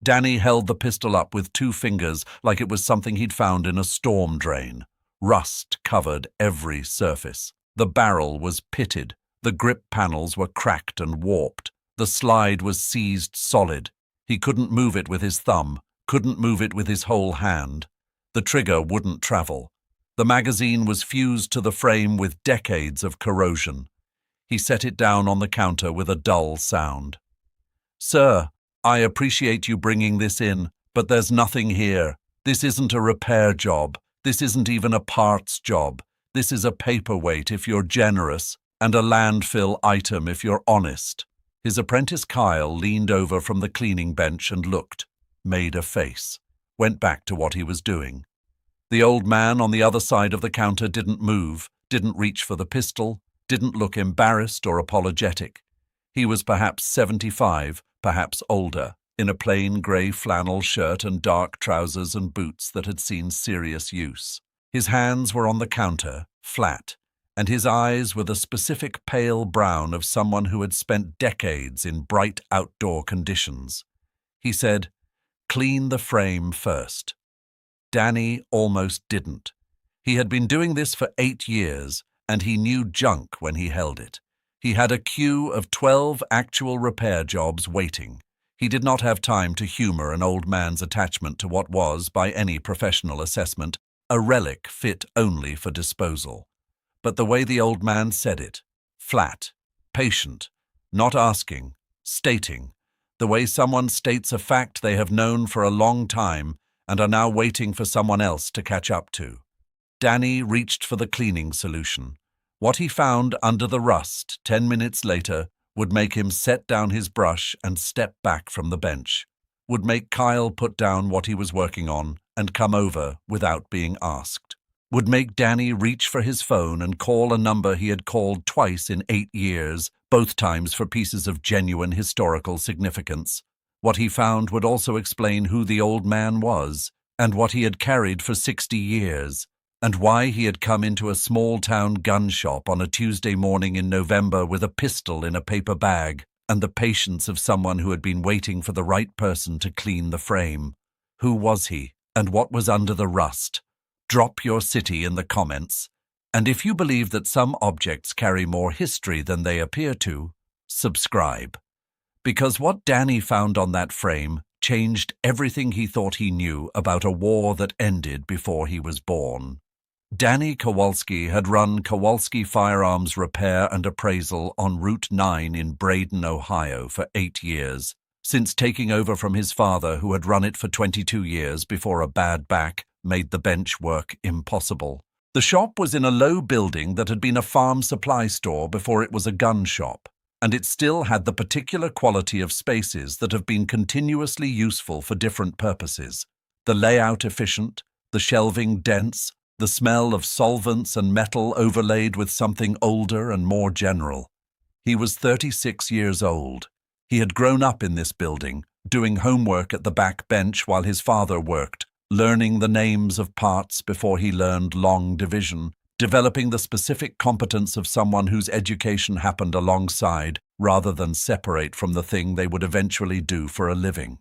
Danny held the pistol up with 2 fingers like it was something he'd found in a storm drain. Rust covered every surface. The barrel was pitted. The grip panels were cracked and warped. The slide was seized solid. He couldn't move it with his thumb, couldn't move it with his whole hand. The trigger wouldn't travel. The magazine was fused to the frame with decades of corrosion. He set it down on the counter with a dull sound. "Sir, I appreciate you bringing this in, but there's nothing here. This isn't a repair job. This isn't even a parts job. This is a paperweight if you're generous, and a landfill item if you're honest." His apprentice Kyle leaned over from the cleaning bench and looked, made a face, went back to what he was doing. The old man on the other side of the counter didn't move, didn't reach for the pistol, didn't look embarrassed or apologetic. He was perhaps 75, perhaps older, in a plain grey flannel shirt and dark trousers and boots that had seen serious use. His hands were on the counter, flat, and his eyes were the specific pale brown of someone who had spent decades in bright outdoor conditions. He said, "Clean the frame first." Danny almost didn't. He had been doing this for 8 years, and he knew junk when he held it. He had a queue of 12 actual repair jobs waiting. He did not have time to humor an old man's attachment to what was, by any professional assessment, a relic fit only for disposal. But the way the old man said it, flat, patient, not asking, stating, the way someone states a fact they have known for a long time and are now waiting for someone else to catch up to. Danny reached for the cleaning solution. What he found under the rust 10 minutes later would make him set down his brush and step back from the bench, would make Kyle put down what he was working on and come over without being asked, would make Danny reach for his phone and call a number he had called twice in 8 years, both times for pieces of genuine historical significance. What he found would also explain who the old man was, and what he had carried for 60 years, and why he had come into a small-town gun shop on a Tuesday morning in November with a pistol in a paper bag, and the patience of someone who had been waiting for the right person to clean the frame. Who was he, and what was under the rust? Drop your city in the comments, and if you believe that some objects carry more history than they appear to, subscribe. Because what Danny found on that frame changed everything he thought he knew about a war that ended before he was born. Danny Kowalski had run Kowalski Firearms Repair and Appraisal on Route 9 in Braden, Ohio for 8 years, since taking over from his father who had run it for 22 years before a bad back made the bench work impossible. The shop was in a low building that had been a farm supply store before it was a gun shop, and it still had the particular quality of spaces that have been continuously useful for different purposes. The layout efficient, the shelving dense, the smell of solvents and metal overlaid with something older and more general. He was 36 years old. He had grown up in this building, doing homework at the back bench while his father worked, learning the names of parts before he learned long division, developing the specific competence of someone whose education happened alongside rather than separate from the thing they would eventually do for a living.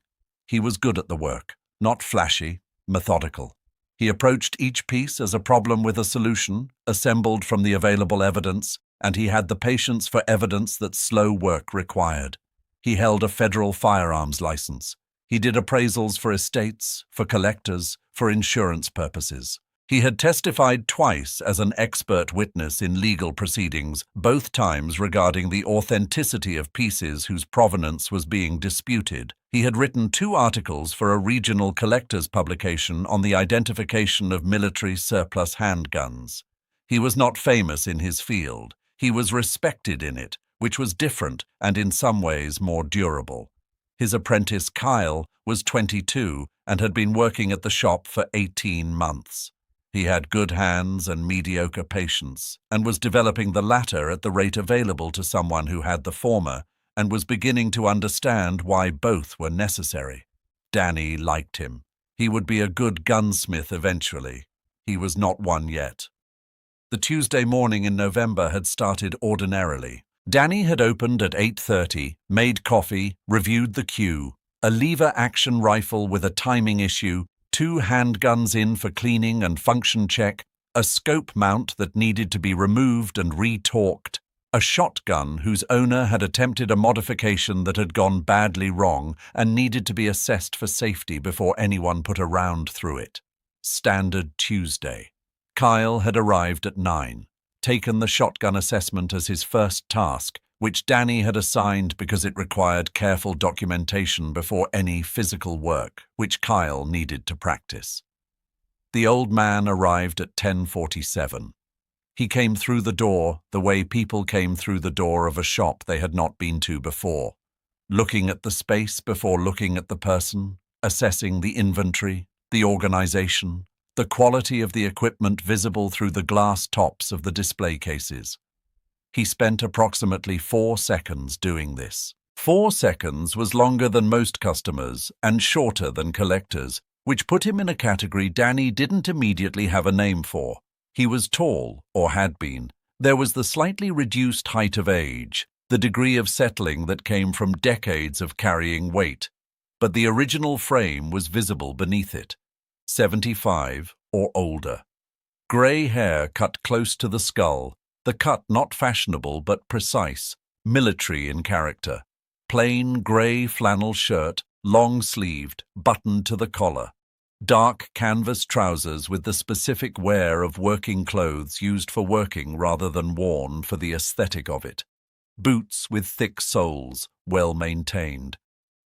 He was good at the work, not flashy, methodical. He approached each piece as a problem with a solution, assembled from the available evidence, and he had the patience for evidence that slow work required. He held a federal firearms license. He did appraisals for estates, for collectors, for insurance purposes. He had testified twice as an expert witness in legal proceedings, both times regarding the authenticity of pieces whose provenance was being disputed. He had written 2 articles for a regional collectors publication on the identification of military surplus handguns. He was not famous in his field. He was respected in it, which was different and in some ways more durable. His apprentice Kyle was 22 and had been working at the shop for 18 months. He had good hands and mediocre patience, and was developing the latter at the rate available to someone who had the former, and was beginning to understand why both were necessary. Danny liked him. He would be a good gunsmith eventually. He was not one yet. The Tuesday morning in November had started ordinarily. Danny had opened at 8:30, made coffee, reviewed the queue, a lever-action rifle with a timing issue, 2 handguns in for cleaning and function check, a scope mount that needed to be removed and retorqued, a shotgun whose owner had attempted a modification that had gone badly wrong and needed to be assessed for safety before anyone put a round through it. Standard Tuesday. Kyle had arrived at 9, taken the shotgun assessment as his first task, which Danny had assigned because it required careful documentation before any physical work, which Kyle needed to practice. The old man arrived at 10:47. He came through the door the way people came through the door of a shop they had not been to before, looking at the space before looking at the person, assessing the inventory, the organization, the quality of the equipment visible through the glass tops of the display cases. He spent approximately 4 seconds doing this. 4 seconds was longer than most customers and shorter than collectors, which put him in a category Danny didn't immediately have a name for. He was tall, or had been. There was the slightly reduced height of age, the degree of settling that came from decades of carrying weight. But the original frame was visible beneath it. 75 or older. Grey hair cut close to the skull, the cut not fashionable but precise, military in character. Plain grey flannel shirt, long-sleeved, buttoned to the collar. Dark canvas trousers with the specific wear of working clothes used for working rather than worn for the aesthetic of it. Boots with thick soles, well maintained.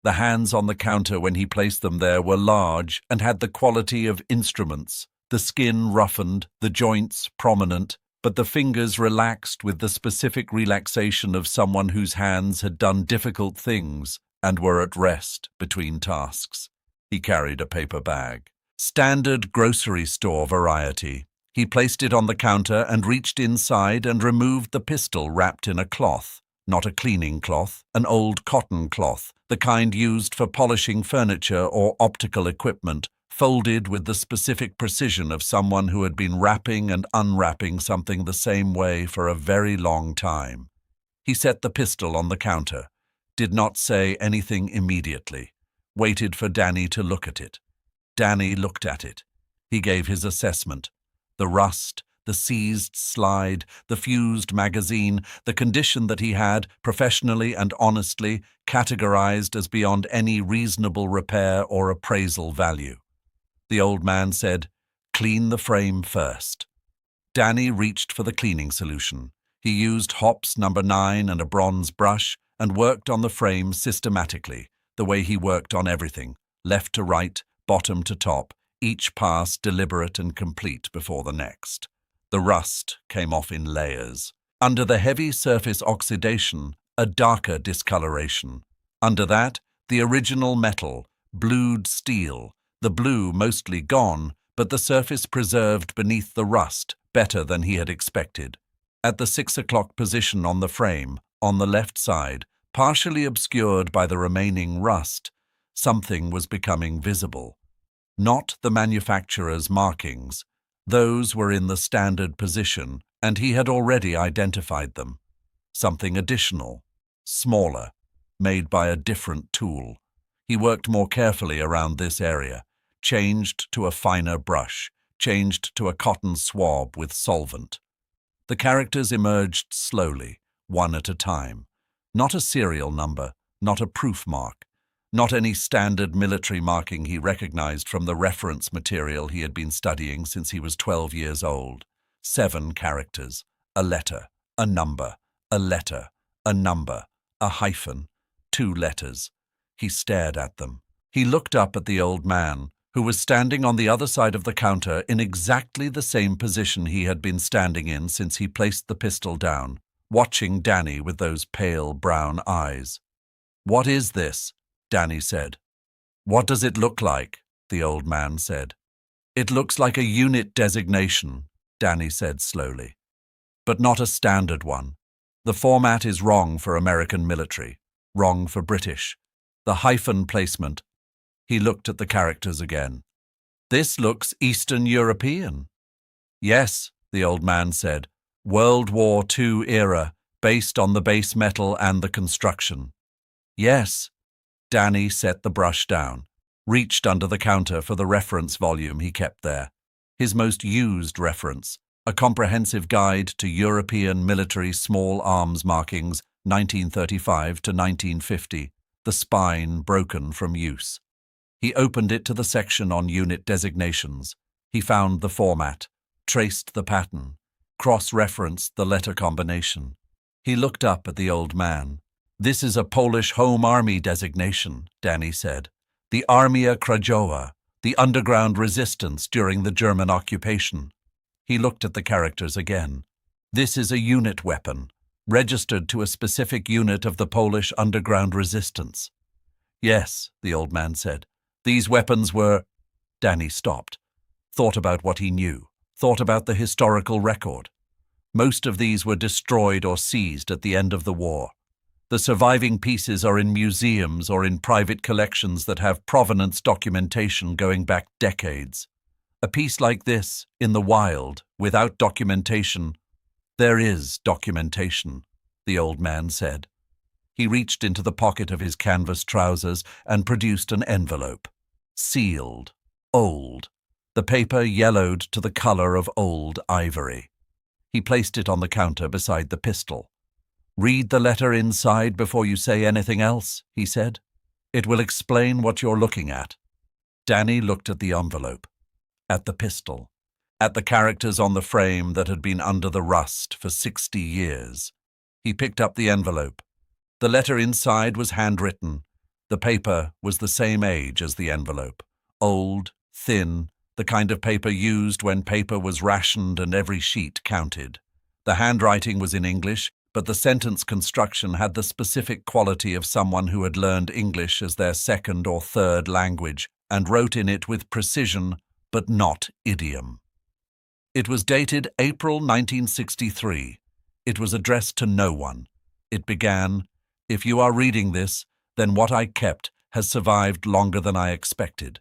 The hands on the counter when he placed them there were large and had the quality of instruments, the skin roughened, the joints prominent, but the fingers relaxed with the specific relaxation of someone whose hands had done difficult things and were at rest between tasks. He carried a paper bag. Standard grocery store variety. He placed it on the counter and reached inside and removed the pistol wrapped in a cloth. Not a cleaning cloth, an old cotton cloth, the kind used for polishing furniture or optical equipment, folded with the specific precision of someone who had been wrapping and unwrapping something the same way for a very long time. He set the pistol on the counter, did not say anything immediately, waited for Danny to look at it. Danny looked at it. He gave his assessment. The rust, the seized slide, the fused magazine, the condition that he had, professionally and honestly, categorized as beyond any reasonable repair or appraisal value. The old man said, "Clean the frame first." Danny reached for the cleaning solution. He used Hops No. 9 and a bronze brush and worked on the frame systematically, the way he worked on everything, left to right, bottom to top, each pass deliberate and complete before the next. The rust came off in layers. Under the heavy surface oxidation, a darker discoloration. Under that, the original metal, blued steel, the blue mostly gone, but the surface preserved beneath the rust, better than he had expected. At the 6 o'clock position on the frame, on the left side, partially obscured by the remaining rust, something was becoming visible. Not the manufacturer's markings. Those were in the standard position, and he had already identified them. Something additional, smaller, made by a different tool. He worked more carefully around this area, changed to a finer brush, changed to a cotton swab with solvent. The characters emerged slowly, one at a time. Not a serial number, not a proof mark, not any standard military marking he recognized from the reference material he had been studying since he was 12 years old. 7 characters, a letter, a number, a letter, a number, a hyphen, 2 letters. He stared at them. He looked up at the old man, who was standing on the other side of the counter in exactly the same position he had been standing in since he placed the pistol down, watching Danny with those pale brown eyes. "What is this?" Danny said. "What does it look like?" the old man said. "It looks like a unit designation," Danny said slowly. "But not a standard one. The format is wrong for American military, wrong for British. The hyphen placement." He looked at the characters again. "This looks Eastern European." "Yes," the old man said. "World War II era, based on the base metal and the construction." "Yes." Danny set the brush down, reached under the counter for the reference volume he kept there. His most used reference, a comprehensive guide to European military small arms markings, 1935 to 1950, the spine broken from use. He opened it to the section on unit designations. He found the format, traced the pattern, cross-referenced the letter combination. He looked up at the old man. "This is a Polish Home Army designation," Danny said. "The Armia Krajowa, the underground resistance during the German occupation." He looked at the characters again. "This is a unit weapon, registered to a specific unit of the Polish underground resistance." "Yes," the old man said. "These weapons were—" Danny stopped, thought about what he knew, thought about the historical record. Most of these were destroyed or seized at the end of the war. The surviving pieces are in museums or in private collections that have provenance documentation going back decades. A piece like this, in the wild, without documentation— "There is documentation," the old man said. He reached into the pocket of his canvas trousers and produced an envelope. Sealed. Old. The paper yellowed to the color of old ivory. He placed it on the counter beside the pistol. "Read the letter inside before you say anything else," he said. "It will explain what you're looking at." Danny looked at the envelope, at the pistol, at the characters on the frame that had been under the rust for 60 years. He picked up the envelope. The letter inside was handwritten. The paper was the same age as the envelope. Old, thin, the kind of paper used when paper was rationed and every sheet counted. The handwriting was in English, but the sentence construction had the specific quality of someone who had learned English as their second or third language and wrote in it with precision, but not idiom. It was dated April 1963. It was addressed to no one. It began, "If you are reading this, then what I kept has survived longer than I expected."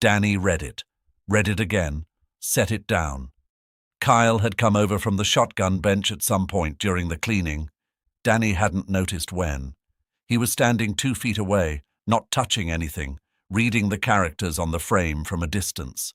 Danny read it again, set it down. Kyle had come over from the shotgun bench at some point during the cleaning. Danny hadn't noticed when. He was standing 2 feet away, not touching anything, reading the characters on the frame from a distance.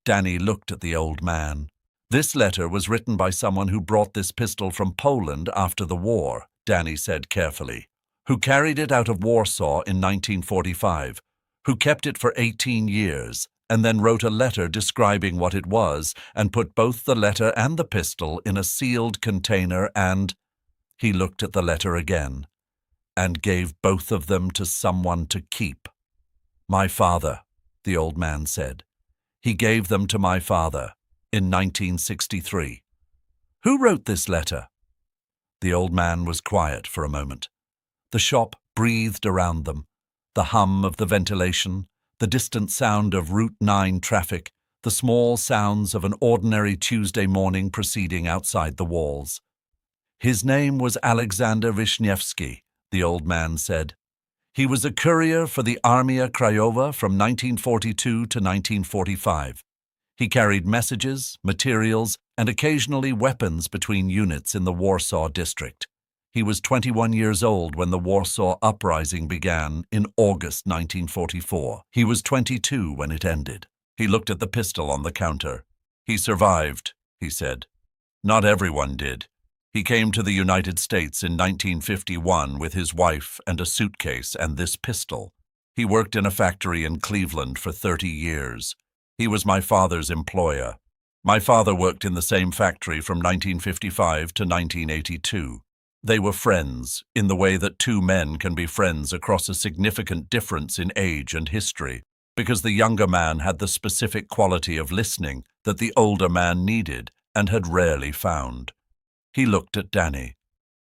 Danny looked at the old man. "This letter was written by someone who brought this pistol from Poland after the war," Danny said carefully, "who carried it out of Warsaw in 1945, who kept it for 18 years, and then wrote a letter describing what it was, and put both the letter and the pistol in a sealed container and—" he looked at the letter again, "and gave both of them to someone to keep." "My father," the old man said. "He gave them to my father in 1963. Who wrote this letter?" The old man was quiet for a moment. The shop breathed around them, the hum of the ventilation, the distant sound of Route 9 traffic, the small sounds of an ordinary Tuesday morning proceeding outside the walls. "His name was Alexander Wisniewski," the old man said. "He was a courier for the Armia Krajowa from 1942 to 1945. He carried messages, materials, and occasionally weapons between units in the Warsaw district. He was 21 years old when the Warsaw Uprising began in August 1944. He was 22 when it ended." He looked at the pistol on the counter. "He survived," he said. "Not everyone did. He came to the United States in 1951 with his wife and a suitcase and this pistol. He worked in a factory in Cleveland for 30 years. He was my father's employer. My father worked in the same factory from 1955 to 1982. They were friends, in the way that two men can be friends across a significant difference in age and history, because the younger man had the specific quality of listening that the older man needed and had rarely found." He looked at Danny.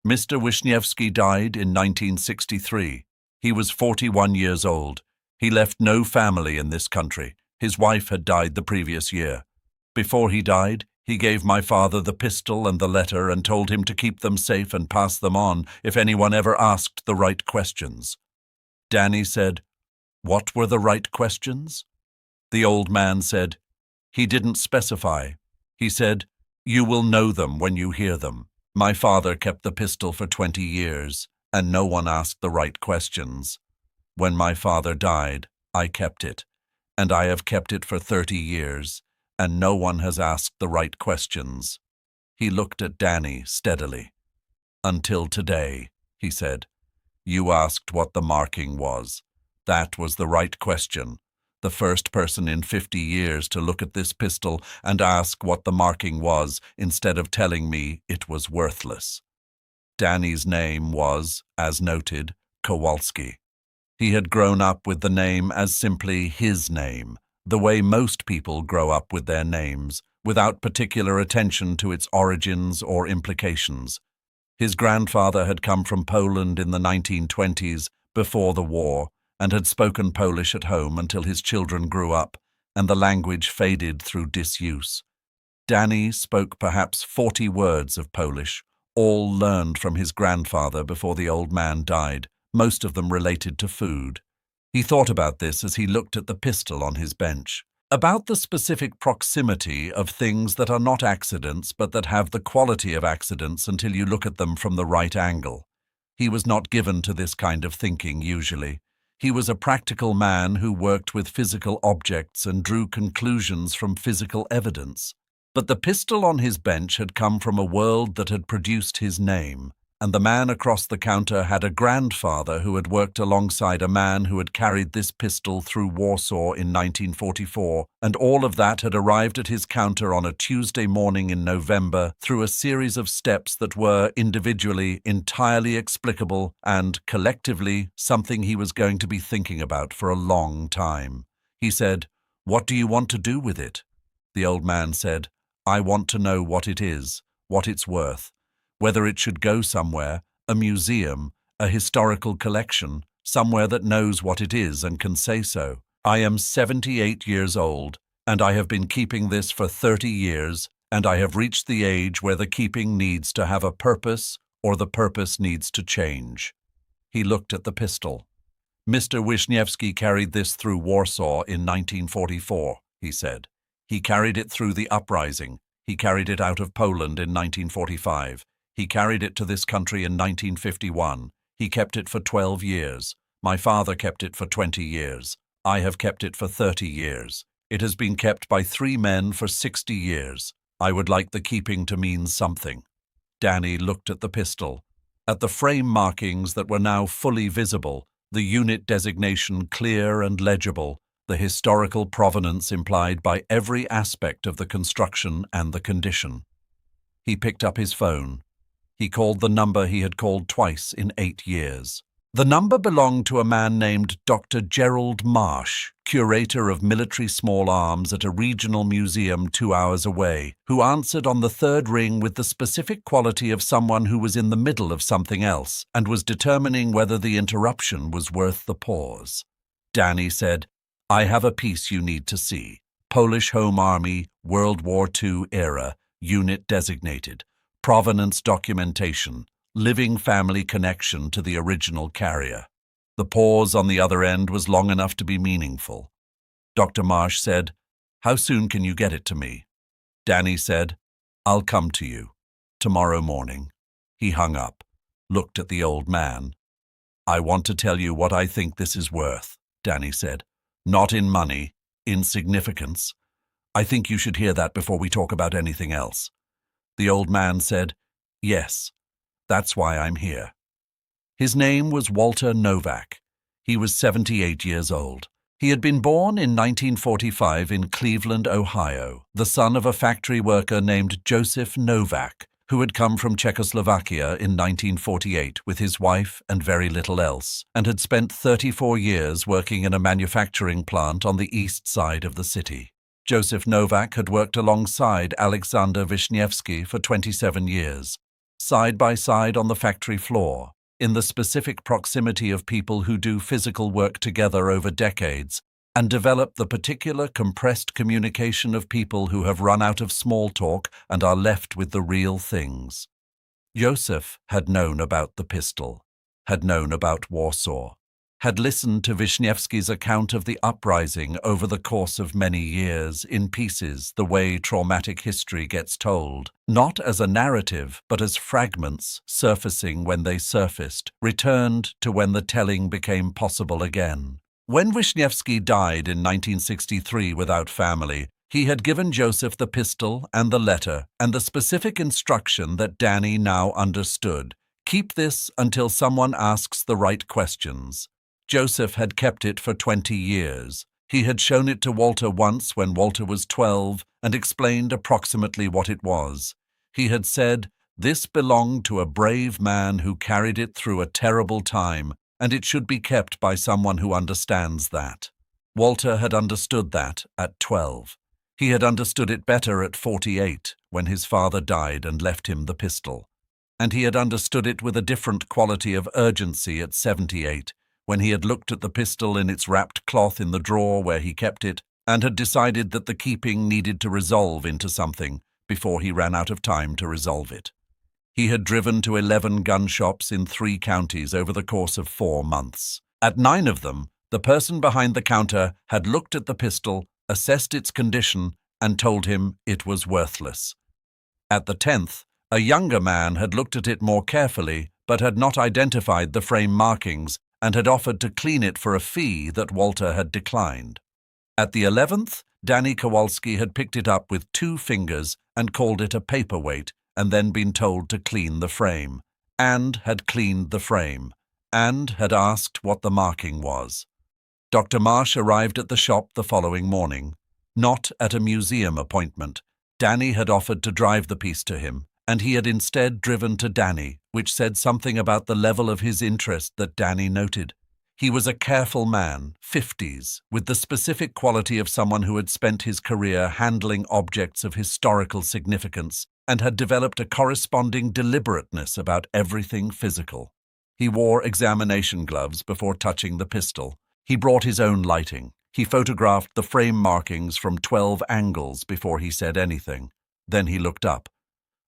"Mr. Wisniewski died in 1963. He was 41 years old. He left no family in this country. His wife had died the previous year. Before he died, he gave my father the pistol and the letter and told him to keep them safe and pass them on if anyone ever asked the right questions." Danny said, "What were the right questions?" The old man said, "He didn't specify. He said, 'You will know them when you hear them.' My father kept the pistol for 20 years, and no one asked the right questions. When my father died, I kept it, and I have kept it for 30 years, and no one has asked the right questions." He looked at Danny steadily. "Until today," he said. "You asked what the marking was. That was the right question. The first person in 50 years to look at this pistol and ask what the marking was instead of telling me it was worthless." Danny's name was, as noted, Kowalski. He had grown up with the name as simply his name, the way most people grow up with their names, without particular attention to its origins or implications. His grandfather had come from Poland in the 1920s, before the war, and had spoken Polish at home until his children grew up, and the language faded through disuse. Danny spoke perhaps 40 words of Polish, all learned from his grandfather before the old man died, most of them related to food. He thought about this as he looked at the pistol on his bench, about the specific proximity of things that are not accidents but that have the quality of accidents until you look at them from the right angle. He was not given to this kind of thinking usually. He was a practical man who worked with physical objects and drew conclusions from physical evidence. But the pistol on his bench had come from a world that had produced his name, and the man across the counter had a grandfather who had worked alongside a man who had carried this pistol through Warsaw in 1944, and all of that had arrived at his counter on a Tuesday morning in November through a series of steps that were, individually, entirely explicable and, collectively, something he was going to be thinking about for a long time. He said, "What do you want to do with it?" The old man said, "I want to know what it is, what it's worth. Whether it should go somewhere, a museum, a historical collection, somewhere that knows what it is and can say so. I am 78 years old, and I have been keeping this for 30 years, and I have reached the age where the keeping needs to have a purpose or the purpose needs to change." He looked at the pistol. "Mr. Wisniewski carried this through Warsaw in 1944, he said. He carried it through the Uprising. He carried it out of Poland in 1945. He carried it to this country in 1951. He kept it for 12 years. My father kept it for 20 years. I have kept it for 30 years. It has been kept by 3 men for 60 years. I would like the keeping to mean something." Danny looked at the pistol, at the frame markings that were now fully visible, the unit designation clear and legible, the historical provenance implied by every aspect of the construction and the condition. He picked up his phone. He called the number he had called twice in 8 years. The number belonged to a man named Dr. Gerald Marsh, curator of military small arms at a regional museum 2 hours away, who answered on the 3rd ring with the specific quality of someone who was in the middle of something else and was determining whether the interruption was worth the pause. Danny said, "I have a piece you need to see. Polish Home Army, World War II era, unit designated. Provenance documentation, living family connection to the original carrier." The pause on the other end was long enough to be meaningful. Dr. Marsh said, "How soon can you get it to me?" Danny said, "I'll come to you. Tomorrow morning." He hung up, looked at the old man. "I want to tell you what I think this is worth," Danny said. "Not in money, in significance. I think you should hear that before we talk about anything else." The old man said, "Yes, that's why I'm here." His name was Walter Novak. He was 78 years old. He had been born in 1945 in Cleveland, Ohio, the son of a factory worker named Joseph Novak, who had come from Czechoslovakia in 1948 with his wife and very little else, and had spent 34 years working in a manufacturing plant on the east side of the city. Joseph Novak had worked alongside Alexander Wisniewski for 27 years, side by side on the factory floor, in the specific proximity of people who do physical work together over decades and develop the particular compressed communication of people who have run out of small talk and are left with the real things. Joseph had known about the pistol, had known about Warsaw. had listened to Wisniewski's account of the uprising over the course of many years, in pieces, the way traumatic history gets told, not as a narrative, but as fragments surfacing when they surfaced, returned to when the telling became possible again. When Wisniewski died in 1963 without family, he had given Joseph the pistol and the letter and the specific instruction that Danny now understood. Keep this until someone asks the right questions. Joseph had kept it for 20 years. He had shown it to Walter once when Walter was 12 and explained approximately what it was. He had said, "This belonged to a brave man who carried it through a terrible time, and it should be kept by someone who understands that." Walter had understood that at 12. He had understood it better at 48, when his father died and left him the pistol. And he had understood it with a different quality of urgency at 78, when he had looked at the pistol in its wrapped cloth in the drawer where he kept it, and had decided that the keeping needed to resolve into something before he ran out of time to resolve it. He had driven to 11 gun shops in 3 counties over the course of 4 months. At 9 of them, the person behind the counter had looked at the pistol, assessed its condition, and told him it was worthless. At the 10th, a younger man had looked at it more carefully, but had not identified the frame markings and had offered to clean it for a fee that Walter had declined. At the 11th, Danny Kowalski had picked it up with 2 fingers and called it a paperweight, and then been told to clean the frame, and had cleaned the frame, and had asked what the marking was. Dr. Marsh arrived at the shop the following morning, not at a museum appointment. Danny had offered to drive the piece to him, and he had instead driven to Danny, which said something about the level of his interest that Danny noted. He was a careful man, 50s, with the specific quality of someone who had spent his career handling objects of historical significance and had developed a corresponding deliberateness about everything physical. He wore examination gloves before touching the pistol. He brought his own lighting. He photographed the frame markings from 12 angles before he said anything. Then he looked up.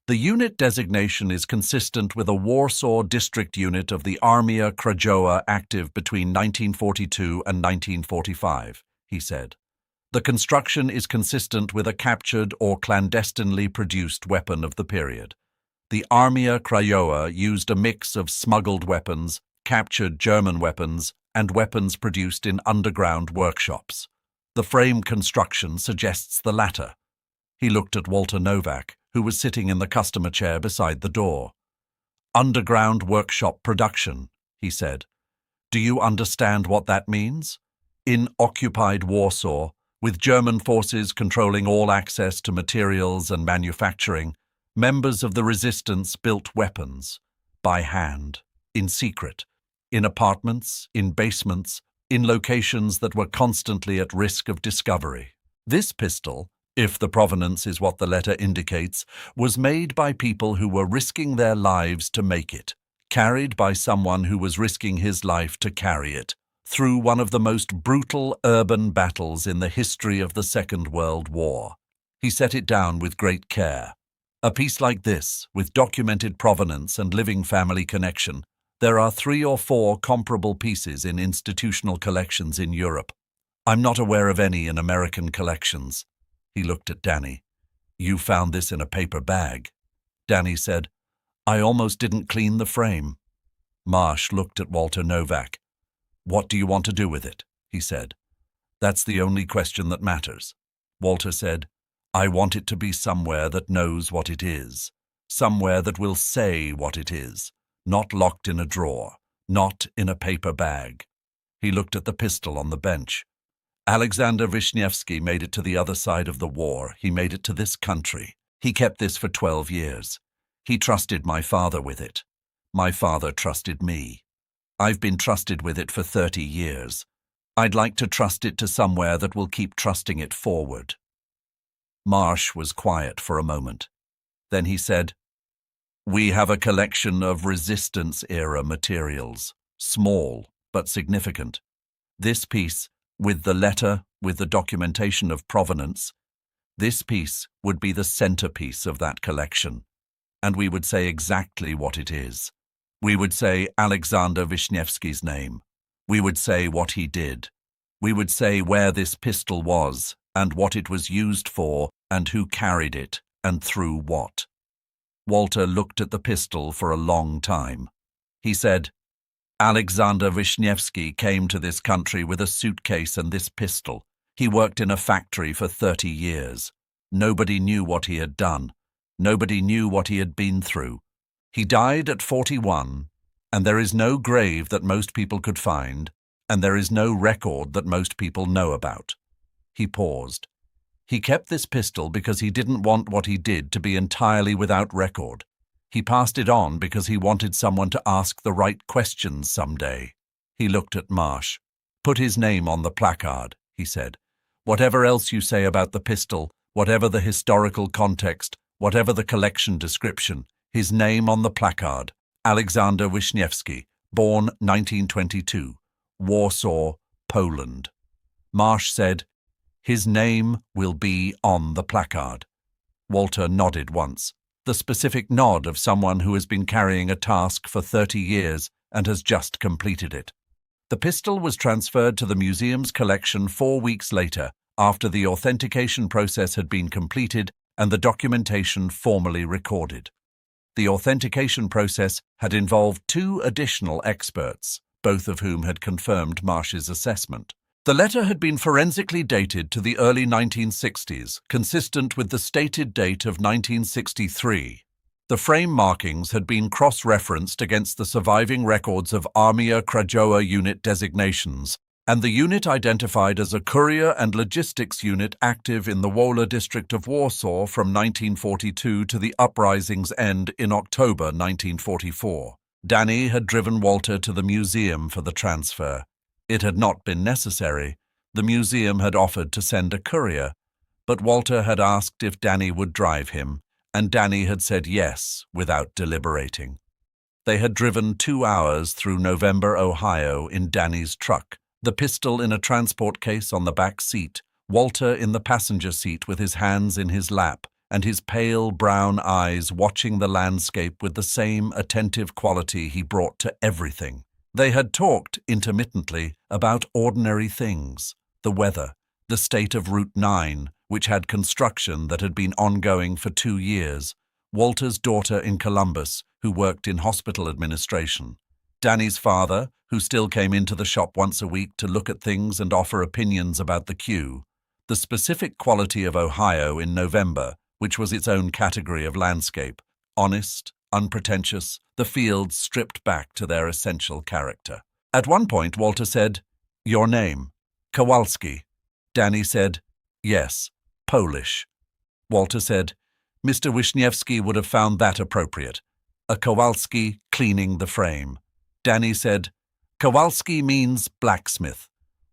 The unit designation is consistent with a Warsaw district unit of the Armia Krajowa active between 1942 and 1945, he said. The construction is consistent with a captured or clandestinely produced weapon of the period. The Armia Krajowa used a mix of smuggled weapons, captured German weapons, and weapons produced in underground workshops. The frame construction suggests the latter. He looked at Walter Novak, who was sitting in the customer chair beside the door. Underground workshop production, he said. Do you understand what that means? In occupied Warsaw, with German forces controlling all access to materials and manufacturing, members of the resistance built weapons, by hand, in secret, in apartments, in basements, in locations that were constantly at risk of discovery. This pistol, if the provenance is what the letter indicates, was made by people who were risking their lives to make it, carried by someone who was risking his life to carry it, through one of the most brutal urban battles in the history of the Second World War. He set it down with great care. A piece like this, with documented provenance and living family connection, there are 3 or 4 comparable pieces in institutional collections in Europe. I'm not aware of any in American collections. He looked at Danny. You found this in a paper bag. Danny said, I almost didn't clean the frame. Marsh looked at Walter Novak. What do you want to do with it? He said. That's the only question that matters. Walter said, I want it to be somewhere that knows what it is, somewhere that will say what it is, not locked in a drawer, not in a paper bag. He looked at the pistol on the bench. Alexander Wisniewski made it to the other side of the war. He made it to this country. He kept this for 12 years. He trusted my father with it. My father trusted me. I've been trusted with it for 30 years. I'd like to trust it to somewhere that will keep trusting it forward. Marsh was quiet for a moment. Then he said, We have a collection of resistance-era materials, small but significant. This piece, with the letter, with the documentation of provenance, this piece would be the centerpiece of that collection, and we would say exactly what it is. We would say Alexander Wisniewski's name. We would say what he did. We would say where this pistol was, and what it was used for, and who carried it, and through what. Walter looked at the pistol for a long time. He said, Alexander Wisniewski came to this country with a suitcase and this pistol. He worked in a factory for 30 years. Nobody knew what he had done. Nobody knew what he had been through. He died at 41, and there is no grave that most people could find, and there is no record that most people know about. He paused. He kept this pistol because he didn't want what he did to be entirely without record. He passed it on because he wanted someone to ask the right questions someday. He looked at Marsh. Put his name on the placard, he said. Whatever else you say about the pistol, whatever the historical context, whatever the collection description, his name on the placard, Alexander Wisniewski, born 1922, Warsaw, Poland. Marsh said, His name will be on the placard. Walter nodded once, the specific nod of someone who has been carrying a task for 30 years and has just completed it. The pistol was transferred to the museum's collection 4 weeks later, after the authentication process had been completed and the documentation formally recorded. The authentication process had involved 2 additional experts, both of whom had confirmed Marsh's assessment. The letter had been forensically dated to the early 1960s, consistent with the stated date of 1963. The frame markings had been cross-referenced against the surviving records of Armia Krajowa unit designations, and the unit identified as a courier and logistics unit active in the Wola district of Warsaw from 1942 to the Uprising's end in October 1944. Danny had driven Walter to the museum for the transfer. It had not been necessary. The museum had offered to send a courier, but Walter had asked if Danny would drive him, and Danny had said yes without deliberating. They had driven 2 hours through November, Ohio in Danny's truck, the pistol in a transport case on the back seat, Walter in the passenger seat with his hands in his lap, and his pale brown eyes watching the landscape with the same attentive quality he brought to everything. They had talked intermittently about ordinary things, the weather, the state of Route 9, which had construction that had been ongoing for 2 years, Walter's daughter in Columbus, who worked in hospital administration, Danny's father, who still came into the shop once a week to look at things and offer opinions about the queue, the specific quality of Ohio in November, which was its own category of landscape, honest, unpretentious, the fields stripped back to their essential character. At one point, Walter said, "Your name?" "Kowalski." Danny said, "Yes, Polish." Walter said, "Mr. Wisniewski would have found that appropriate. A Kowalski cleaning the frame." Danny said, "Kowalski means blacksmith."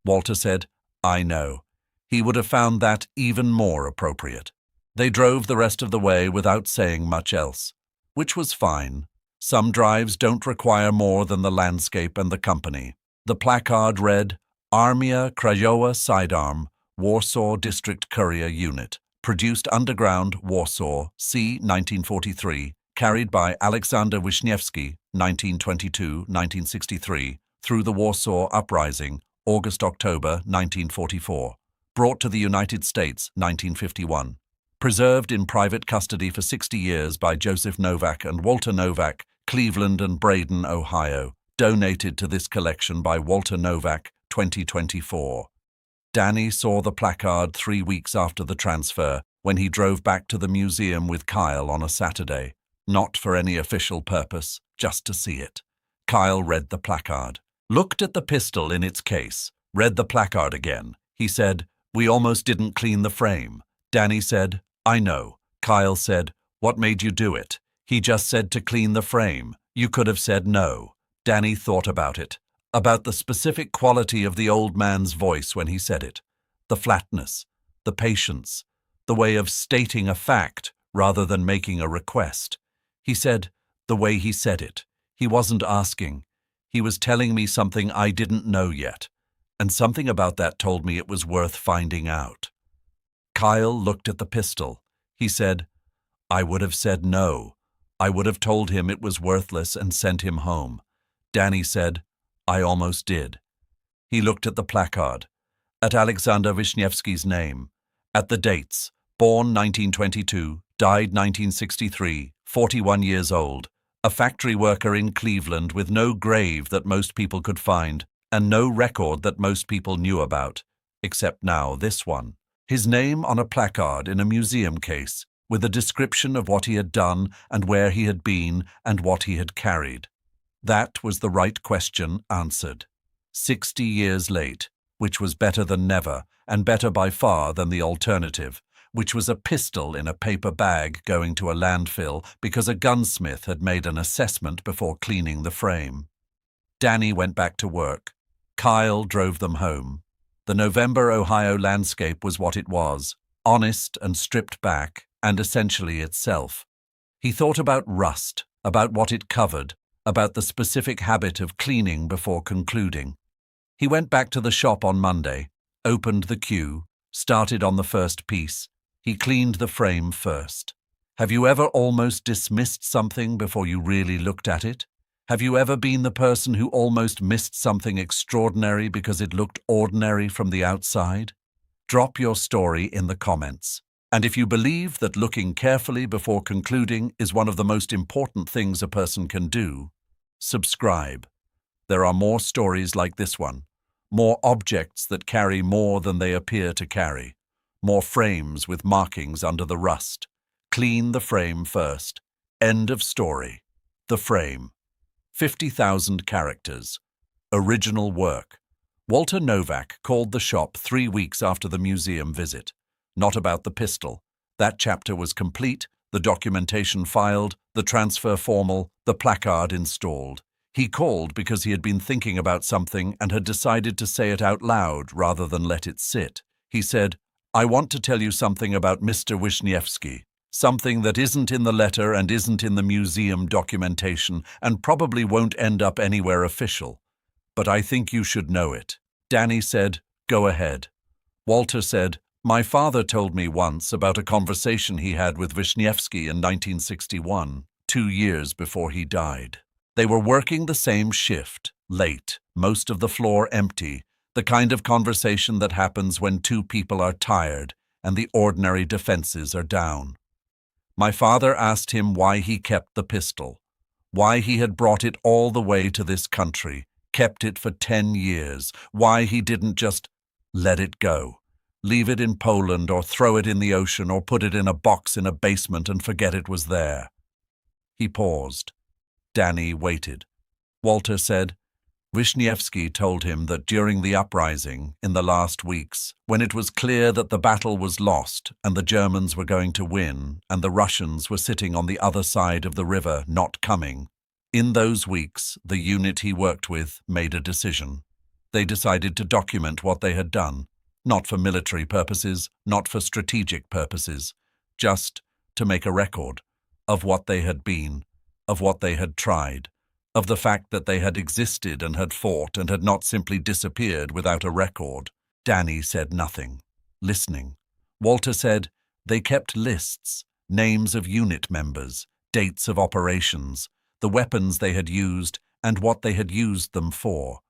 Walter said, "I know. He would have found that even more appropriate." They drove the rest of the way without saying much else, which was fine. Some drives don't require more than the landscape and the company. The placard read, Armia Krajowa Sidearm, Warsaw District Courier Unit, produced underground, Warsaw, c. 1943, carried by Alexander Wisniewski, 1922-1963, through the Warsaw Uprising, August-October 1944, brought to the United States, 1951. Preserved in private custody for 60 years by Joseph Novak and Walter Novak, Cleveland and Braden, Ohio. Donated to this collection by Walter Novak, 2024. Danny saw the placard 3 weeks after the transfer, when he drove back to the museum with Kyle on a Saturday. Not for any official purpose, just to see it. Kyle read the placard, looked at the pistol in its case, read the placard again. He said, "We almost didn't clean the frame." Danny said, "I know." Kyle said, "What made you do it?" "He just said to clean the frame. You could have said no." Danny thought about it, about the specific quality of the old man's voice when he said it, the flatness, the patience, the way of stating a fact rather than making a request. He said, the way he said it, he wasn't asking. He was telling me something I didn't know yet, and something about that told me it was worth finding out. Kyle looked at the pistol. He said, "I would have said no. I would have told him it was worthless and sent him home." Danny said, "I almost did." He looked at the placard, at Alexander Wisniewski's name, at the dates, born 1922, died 1963, 41 years old, a factory worker in Cleveland with no grave that most people could find, and no record that most people knew about, except now this one. His name on a placard in a museum case, with a description of what he had done and where he had been and what he had carried. That was the right question answered. 60 years late, which was better than never, and better by far than the alternative, which was a pistol in a paper bag going to a landfill because a gunsmith had made an assessment before cleaning the frame. Danny went back to work. Kyle drove them home. The November Ohio landscape was what it was, honest and stripped back, and essentially itself. He thought about rust, about what it covered, about the specific habit of cleaning before concluding. He went back to the shop on Monday, opened the queue, started on the first piece. He cleaned the frame first. Have you ever almost dismissed something before you really looked at it? Have you ever been the person who almost missed something extraordinary because it looked ordinary from the outside? Drop your story in the comments. And if you believe that looking carefully before concluding is one of the most important things a person can do, subscribe. There are more stories like this one, more objects that carry more than they appear to carry, more frames with markings under the rust. Clean the frame first. End of story. The frame. 50,000 characters. Original work. Walter Novak called the shop 3 weeks after the museum visit. Not about the pistol. That chapter was complete, the documentation filed, the transfer formal, the placard installed. He called because he had been thinking about something and had decided to say it out loud rather than let it sit. He said, "I want to tell you something about Mr. Wisniewski. Something that isn't in the letter and isn't in the museum documentation and probably won't end up anywhere official. But I think you should know it." Danny said, "Go ahead." Walter said, "My father told me once about a conversation he had with Wisniewski in 1961, 2 years before he died. They were working the same shift, late, most of the floor empty, the kind of conversation that happens when two people are tired and the ordinary defenses are down. My father asked him why he kept the pistol, why he had brought it all the way to this country, kept it for 10 years, why he didn't just let it go, leave it in Poland or throw it in the ocean or put it in a box in a basement and forget it was there." He paused. Danny waited. Walter said, Wisniewski told him that during the uprising, in the last weeks, when it was clear that the battle was lost and the Germans were going to win and the Russians were sitting on the other side of the river not coming, in those weeks, the unit he worked with made a decision. They decided to document what they had done, not for military purposes, not for strategic purposes, just to make a record of what they had been, of what they had tried, of the fact that they had existed and had fought and had not simply disappeared without a record. Danny said nothing, listening. Walter said, "They kept lists, names of unit members, dates of operations, the weapons they had used and what they had used them for.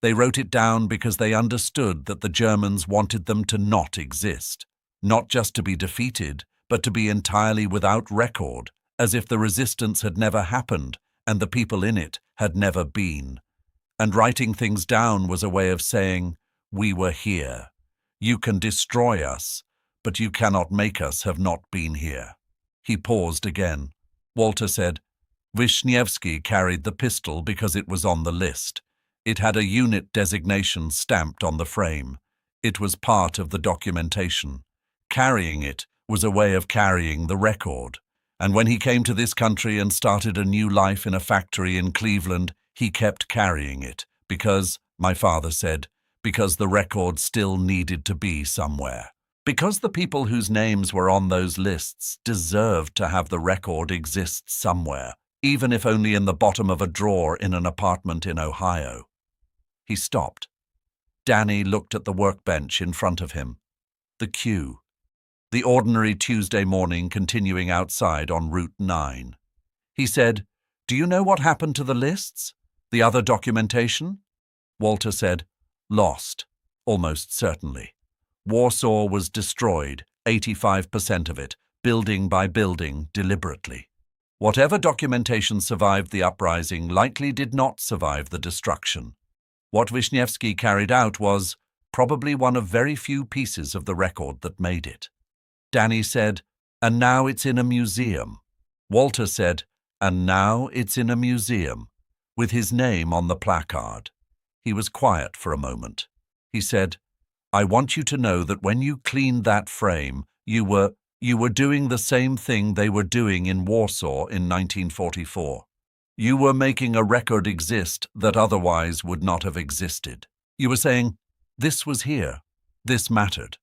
They wrote it down because they understood that the Germans wanted them to not exist, not just to be defeated, but to be entirely without record, as if the resistance had never happened and the people in it had never been. And writing things down was a way of saying, we were here. You can destroy us, but you cannot make us have not been here." He paused again. Walter said, "Wisniewski carried the pistol because it was on the list. It had a unit designation stamped on the frame. It was part of the documentation. Carrying it was a way of carrying the record. And when he came to this country and started a new life in a factory in Cleveland, he kept carrying it because, my father said, because the record still needed to be somewhere. Because the people whose names were on those lists deserved to have the record exist somewhere, even if only in the bottom of a drawer in an apartment in Ohio." He stopped. Danny looked at the workbench in front of him. The queue. The ordinary Tuesday morning continuing outside on Route 9. He said, "Do you know what happened to the lists? The other documentation?" Walter said, Lost, almost certainly. Warsaw was destroyed, 85% of it, building by building, deliberately. Whatever documentation survived the uprising likely did not survive the destruction. What Wiśniewski carried out was probably one of very few pieces of the record that made it. Danny said, "And now it's in a museum." Walter said, "And now it's in a museum," with his name on the placard. He was quiet for a moment. He said, "I want you to know that when you cleaned that frame, you were doing the same thing they were doing in Warsaw in 1944. You were making a record exist that otherwise would not have existed. You were saying, this was here, this mattered."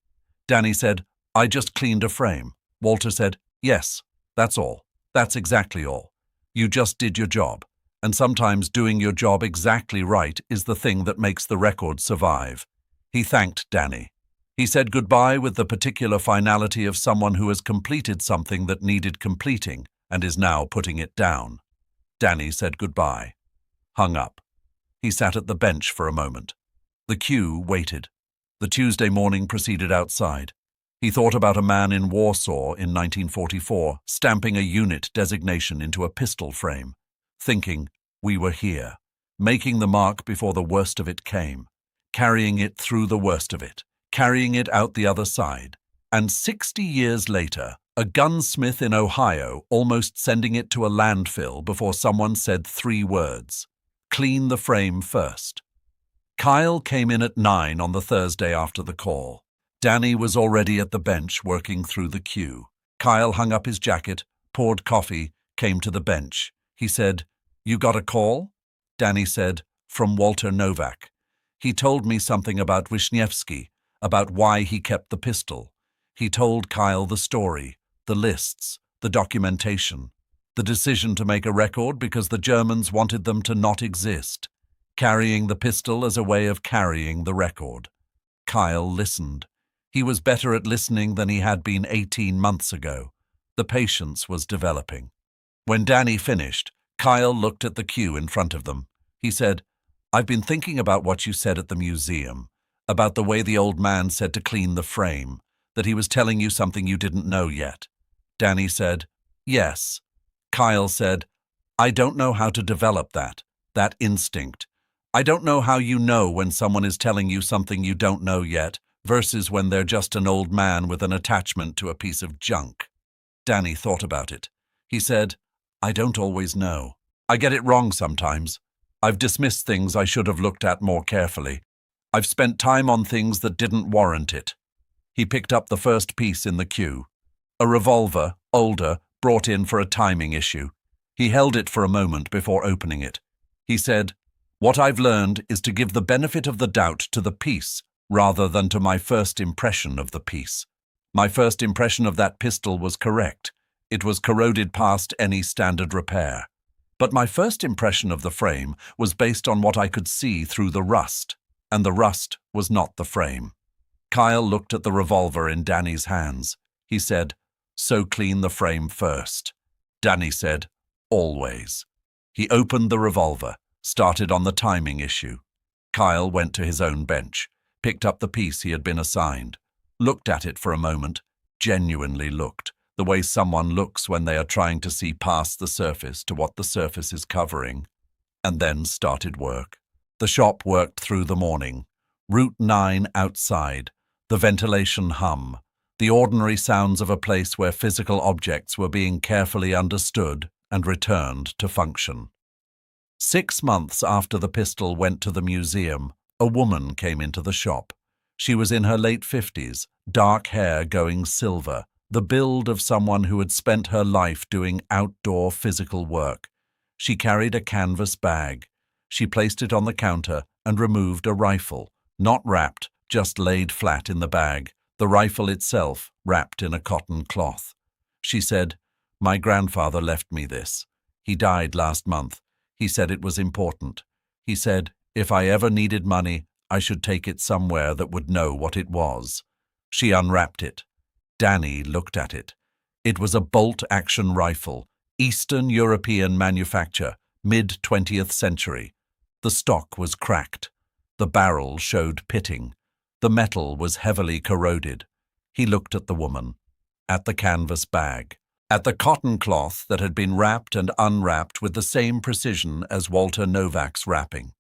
Danny said, "I just cleaned a frame." Walter said, "Yes, that's all. That's exactly all. You just did your job. And sometimes doing your job exactly right is the thing that makes the record survive." He thanked Danny. He said goodbye with the particular finality of someone who has completed something that needed completing and is now putting it down. Danny said goodbye. Hung up. He sat at the bench for a moment. The queue waited. The Tuesday morning proceeded outside. He thought about a man in Warsaw in 1944 stamping a unit designation into a pistol frame, thinking, we were here, making the mark before the worst of it came, carrying it through the worst of it, carrying it out the other side, and 60 years later, a gunsmith in Ohio almost sending it to a landfill before someone said 3 words, "Clean the frame first." Kyle came in at 9 on the Thursday after the call. Danny was already at the bench working through the queue. Kyle hung up his jacket, poured coffee, came to the bench. He said, "You got a call?" Danny said, "From Walter Novak. He told me something about Wiśniewski, about why he kept the pistol. He told Kyle the story, the lists, the documentation, the decision to make a record because the Germans wanted them to not exist, carrying the pistol as a way of carrying the record." Kyle listened. He was better at listening than he had been 18 months ago. The patience was developing. When Danny finished, Kyle looked at the queue in front of them. He said, "I've been thinking about what you said at the museum, about the way the old man said to clean the frame, that he was telling you something you didn't know yet." Danny said, "Yes." Kyle said, "I don't know how to develop that instinct. I don't know how you know when someone is telling you something you don't know yet versus when they're just an old man with an attachment to a piece of junk." Danny thought about it. He said, "I don't always know. I get it wrong sometimes. I've dismissed things I should have looked at more carefully. I've spent time on things that didn't warrant it." He picked up the first piece in the queue. A revolver, older, brought in for a timing issue. He held it for a moment before opening it. He said, "What I've learned is to give the benefit of the doubt to the piece rather than to my first impression of the piece. My first impression of that pistol was correct. It was corroded past any standard repair. But my first impression of the frame was based on what I could see through the rust, and the rust was not the frame." Kyle looked at the revolver in Danny's hands. He said, "So clean the frame first." Danny said, "Always." He opened the revolver, started on the timing issue. Kyle went to his own bench, picked up the piece he had been assigned, looked at it for a moment, genuinely looked, the way someone looks when they are trying to see past the surface to what the surface is covering, and then started work. The shop worked through the morning. Route 9 outside, the ventilation hum, the ordinary sounds of a place where physical objects were being carefully understood and returned to function. 6 months after the pistol went to the museum, a woman came into the shop. She was in her late 50s, dark hair going silver, the build of someone who had spent her life doing outdoor physical work. She carried a canvas bag. She placed it on the counter and removed a rifle, not wrapped, just laid flat in the bag, the rifle itself wrapped in a cotton cloth. She said, "My grandfather left me this. He died last month. He said it was important. He said, if I ever needed money, I should take it somewhere that would know what it was." She unwrapped it. Danny looked at it. It was a bolt-action rifle, Eastern European manufacture, mid-20th century. The stock was cracked. The barrel showed pitting. The metal was heavily corroded. He looked at the woman, at the canvas bag, at the cotton cloth that had been wrapped and unwrapped with the same precision as Walter Novak's wrapping.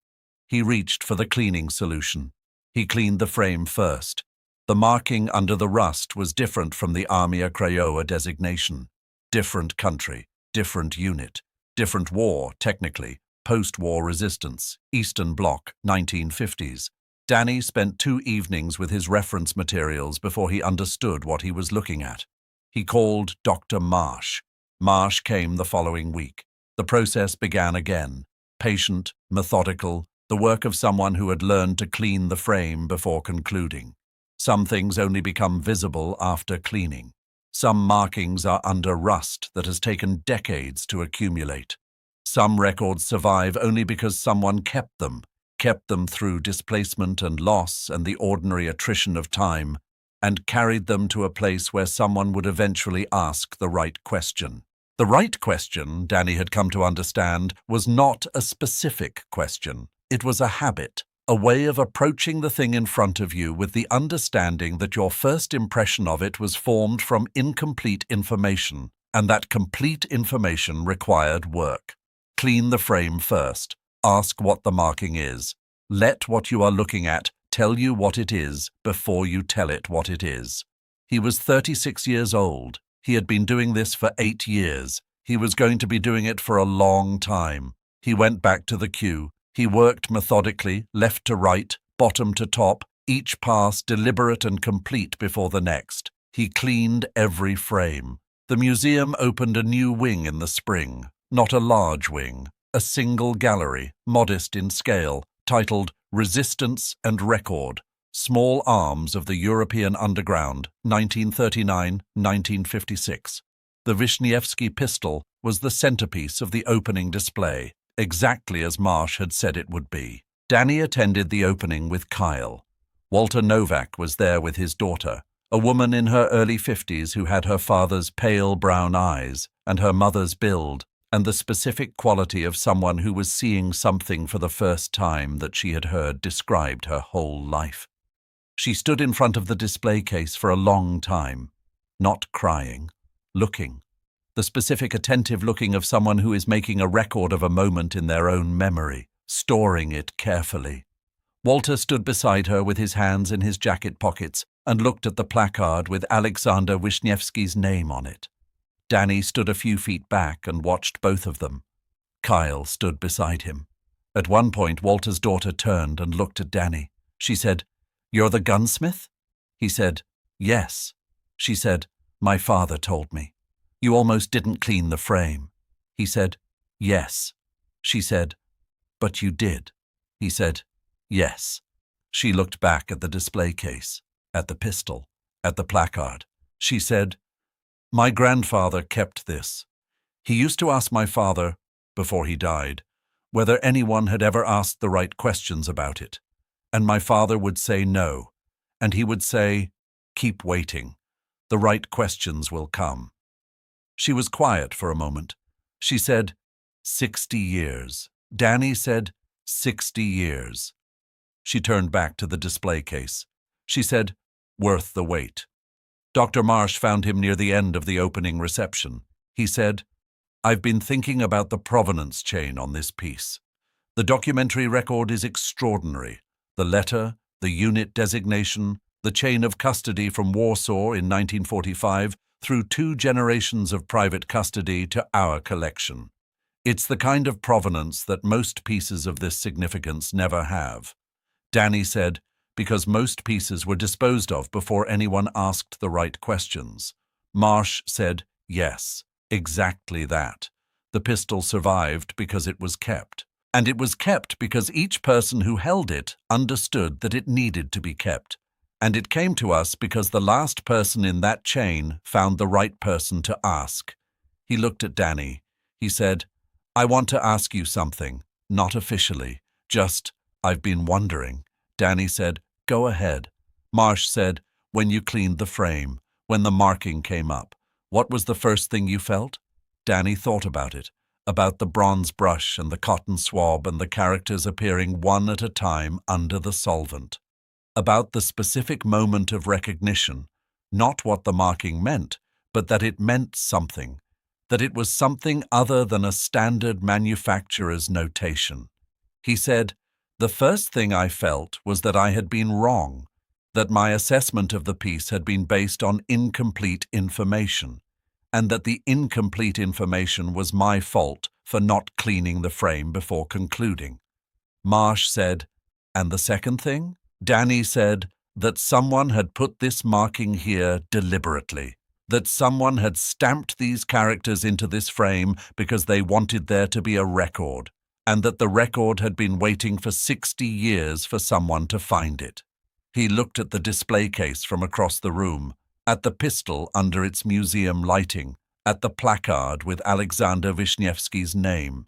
He reached for the cleaning solution. He cleaned the frame first. The marking under the rust was different from the Armia Krajowa designation. Different country, different unit, different war, technically, post-war resistance, Eastern Bloc, 1950s. Danny spent 2 evenings with his reference materials before he understood what he was looking at. He called Dr. Marsh. Marsh came the following week. The process began again. Patient, methodical, the work of someone who had learned to clean the frame before concluding. Some things only become visible after cleaning. Some markings are under rust that has taken decades to accumulate. Some records survive only because someone kept them through displacement and loss and the ordinary attrition of time, and carried them to a place where someone would eventually ask the right question. The right question, Danny had come to understand, was not a specific question. It was a habit, a way of approaching the thing in front of you with the understanding that your first impression of it was formed from incomplete information, and that complete information required work. Clean the frame first. Ask what the marking is. Let what you are looking at tell you what it is before you tell it what it is. He was 36 years old. He had been doing this for 8 years. He was going to be doing it for a long time. He went back to the queue. He worked methodically, left to right, bottom to top, each pass deliberate and complete before the next. He cleaned every frame. The museum opened a new wing in the spring, not a large wing, a single gallery, modest in scale, titled Resistance and Record, Small Arms of the European Underground, 1939-1956. The Wisniewski pistol was the centerpiece of the opening display, exactly as Marsh had said it would be. Danny attended the opening with Kyle. Walter Novak was there with his daughter, a woman in her early 50s who had her father's pale brown eyes and her mother's build, and the specific quality of someone who was seeing something for the first time that she had heard described her whole life. She stood in front of the display case for a long time, not crying, looking. The specific attentive looking of someone who is making a record of a moment in their own memory, storing it carefully. Walter stood beside her with his hands in his jacket pockets and looked at the placard with Alexander Wisniewski's name on it. Danny stood a few feet back and watched both of them. Kyle stood beside him. At one point, Walter's daughter turned and looked at Danny. She said, "You're the gunsmith?" He said, "Yes." She said, "My father told me. You almost didn't clean the frame." He said, "Yes." She said, "But you did." He said, "Yes." She looked back at the display case, at the pistol, at the placard. She said, "My grandfather kept this. He used to ask my father, before he died, whether anyone had ever asked the right questions about it. And my father would say no, and he would say, 'Keep waiting. The right questions will come.'" She was quiet for a moment. She said, 60 years. Danny said, 60 years. She turned back to the display case. She said, "Worth the wait." Dr. Marsh found him near the end of the opening reception. He said, "I've been thinking about the provenance chain on this piece. The documentary record is extraordinary. The letter, the unit designation, the chain of custody from Warsaw in 1945 through 2 generations of private custody to our collection. It's the kind of provenance that most pieces of this significance never have." Danny said, "Because most pieces were disposed of before anyone asked the right questions." Marsh said, "Yes, exactly that. The pistol survived because it was kept. And it was kept because each person who held it understood that it needed to be kept. And it came to us because the last person in that chain found the right person to ask." He looked at Danny. He said, "I want to ask you something, not officially, just, I've been wondering." Danny said, "Go ahead." Marsh said, "When you cleaned the frame, when the marking came up, what was the first thing you felt?" Danny thought about it. about the bronze brush and the cotton swab and the characters appearing one at a time under the solvent, about the specific moment of recognition, not what the marking meant, but that it meant something, that it was something other than a standard manufacturer's notation. He said, "The first thing I felt was that I had been wrong, that my assessment of the piece had been based on incomplete information, and that the incomplete information was my fault for not cleaning the frame before concluding." Marsh said, "And the second thing?" Danny said, "That someone had put this marking here deliberately, that someone had stamped these characters into this frame because they wanted there to be a record, and that the record had been waiting for 60 years for someone to find it." He looked at the display case from across the room, at the pistol under its museum lighting, at the placard with Alexander Wisniewski's name.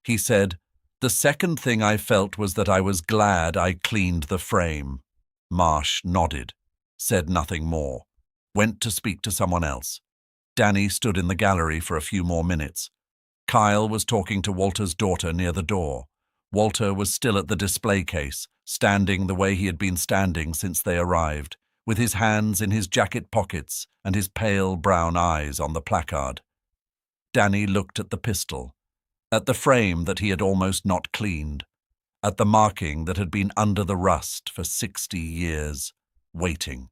He said, "The second thing I felt was that I was glad I cleaned the frame." Marsh nodded, said nothing more, went to speak to someone else. Danny stood in the gallery for a few more minutes. Kyle was talking to Walter's daughter near the door. Walter was still at the display case, standing the way he had been standing since they arrived, with his hands in his jacket pockets and his pale brown eyes on the placard. Danny looked at the pistol, at the frame that he had almost not cleaned, at the marking that had been under the rust for 60 years, waiting.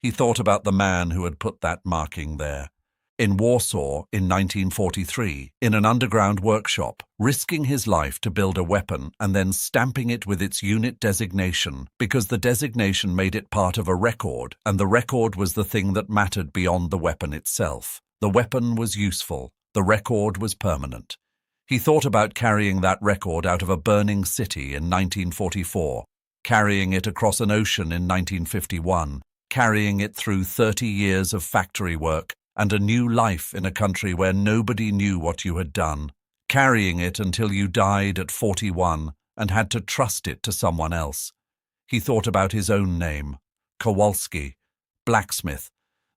He thought about the man who had put that marking there, in Warsaw in 1943, in an underground workshop, risking his life to build a weapon and then stamping it with its unit designation because the designation made it part of a record, and the record was the thing that mattered beyond the weapon itself. The weapon was useful, the record was permanent. He thought about carrying that record out of a burning city in 1944, carrying it across an ocean in 1951, carrying it through 30 years of factory work and a new life in a country where nobody knew what you had done, carrying it until you died at 41 and had to trust it to someone else. He thought about his own name, Kowalski, blacksmith,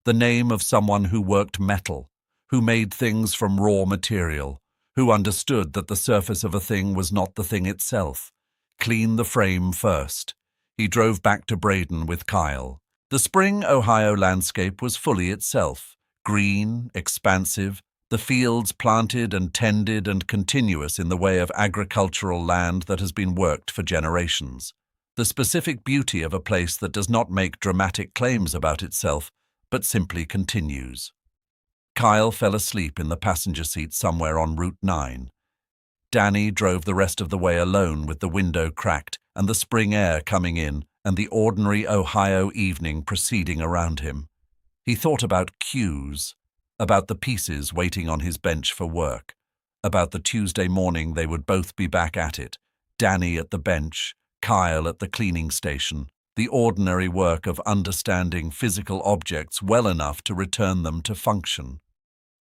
the name of someone who worked metal, who made things from raw material, who understood that the surface of a thing was not the thing itself. Clean the frame first. He drove back to Braden with Kyle. The spring Ohio landscape was fully itself. Green, expansive, the fields planted and tended and continuous in the way of agricultural land that has been worked for generations. The specific beauty of a place that does not make dramatic claims about itself, but simply continues. Kyle fell asleep in the passenger seat somewhere on Route 9. Danny drove the rest of the way alone with the window cracked and the spring air coming in and the ordinary Ohio evening proceeding around him. He thought about cues, about the pieces waiting on his bench for work, about the Tuesday morning they would both be back at it, Danny at the bench, Kyle at the cleaning station, the ordinary work of understanding physical objects well enough to return them to function.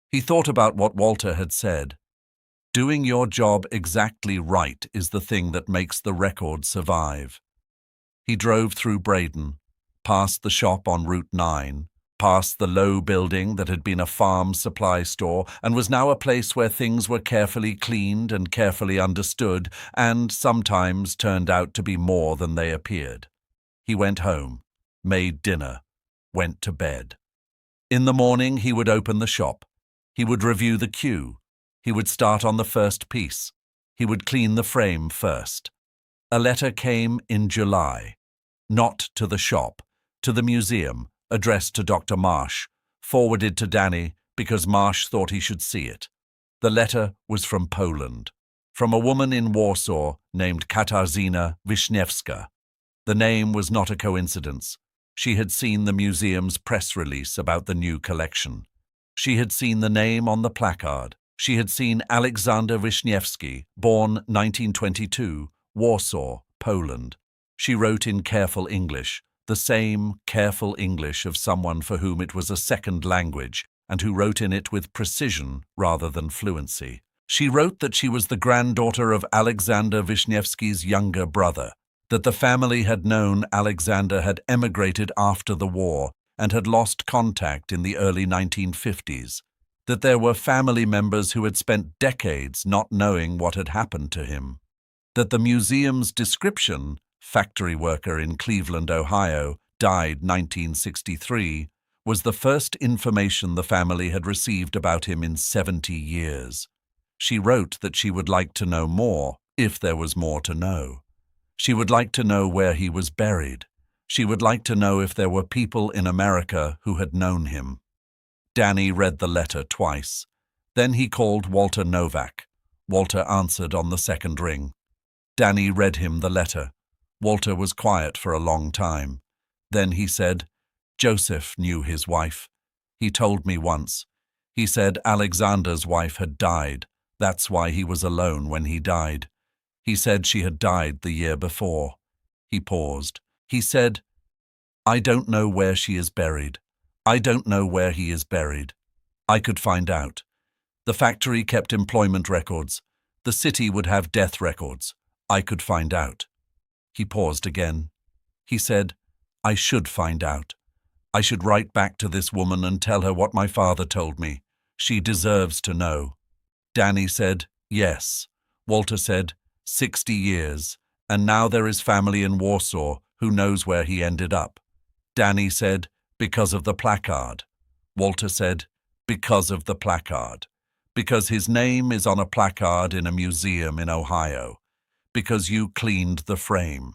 He thought about what Walter had said. Doing your job exactly right is the thing that makes the record survive. He drove through Braden, past the shop on Route 9, past the low building that had been a farm supply store and was now a place where things were carefully cleaned and carefully understood and sometimes turned out to be more than they appeared. He went home, made dinner, went to bed. In the morning he would open the shop. He would review the cue. He would start on the first piece. He would clean the frame first. A letter came in July, not to the shop, to the museum, addressed to Dr. Marsh, forwarded to Danny because Marsh thought he should see it. The letter was from Poland, from a woman in Warsaw named Katarzyna Wisniewska. The name was not a coincidence. She had seen the museum's press release about the new collection. She had seen the name on the placard. She had seen Alexander Wisniewski, born 1922, Warsaw, Poland. She wrote in careful English, the same careful English of someone for whom it was a second language and who wrote in it with precision rather than fluency. She wrote that she was the granddaughter of Alexander Wisniewski's younger brother, that the family had known Alexander had emigrated after the war and had lost contact in the early 1950s. that there were family members who had spent decades not knowing what had happened to him, that the museum's description, factory worker in Cleveland, Ohio, died 1963, was the first information the family had received about him in 70 years. She wrote that she would like to know more, if there was more to know. She would like to know where he was buried. She would like to know if there were people in America who had known him. Danny read the letter twice. Then he called Walter Novak. Walter answered on the second ring. Danny read him the letter. Walter was quiet for a long time. Then he said, "Joseph knew his wife. He told me once. He said Alexander's wife had died. That's why he was alone when he died. He said she had died the year before." He paused. He said, "I don't know where she is buried. I don't know where he is buried. I could find out. The factory kept employment records. The city would have death records. I could find out." He paused again. He said, "I should find out. I should write back to this woman and tell her what my father told me. She deserves to know." Danny said, "Yes." Walter said, 60 years, and now there is family in Warsaw who knows where he ended up." Danny said, "Because of the placard." Walter said, "Because of the placard. Because his name is on a placard in a museum in Ohio. Because you cleaned the frame."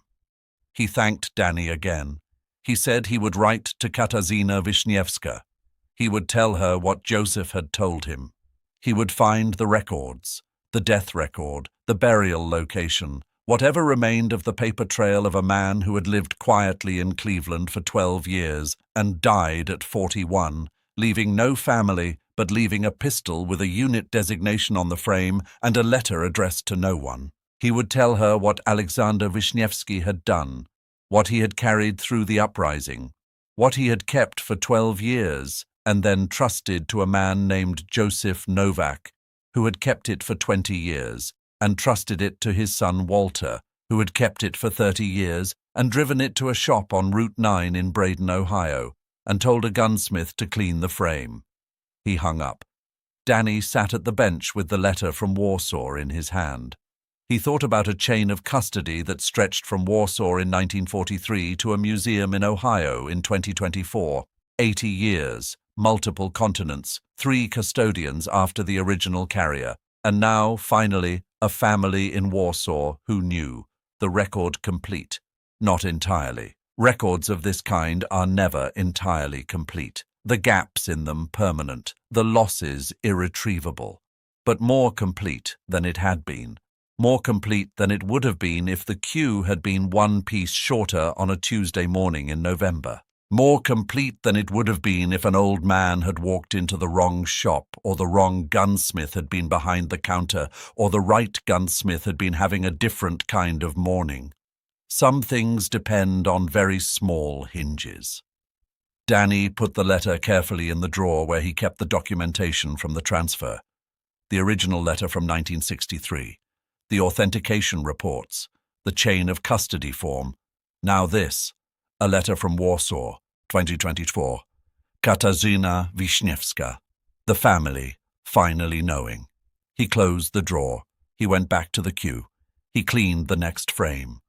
He thanked Danny again. He said he would write to Katarzyna Wiśniewska. He would tell her what Joseph had told him. He would find the records, the death record, the burial location, whatever remained of the paper trail of a man who had lived quietly in Cleveland for 12 years and died at 41, leaving no family but leaving a pistol with a unit designation on the frame and a letter addressed to no one. He would tell her what Alexander Wiśniewski had done, what he had carried through the Uprising, what he had kept for 12 years and then trusted to a man named Joseph Novak, who had kept it for 20 years, and trusted it to his son Walter, who had kept it for 30 years and driven it to a shop on Route 9 in Braden, Ohio, and told a gunsmith to clean the frame. He hung up. Danny sat at the bench with the letter from Warsaw in his hand. He thought about a chain of custody that stretched from Warsaw in 1943 to a museum in Ohio in 2024, 80 years, multiple continents, 3 custodians after the original carrier, and now, finally, a family in Warsaw who knew, the record complete. Not entirely. Records of this kind are never entirely complete. The gaps in them permanent, the losses irretrievable. But more complete than it had been. More complete than it would have been if the queue had been 1 piece shorter on a Tuesday morning in November. More complete than it would have been if an old man had walked into the wrong shop, or the wrong gunsmith had been behind the counter, or the right gunsmith had been having a different kind of morning. Some things depend on very small hinges. Danny put the letter carefully in the drawer where he kept the documentation from the transfer. The original letter from 1963. The authentication reports, the chain of custody form. Now this, a letter from Warsaw, 2024. Katarzyna Wiśniewska. The family, finally knowing. He closed the drawer. He went back to the queue. He cleaned the next frame.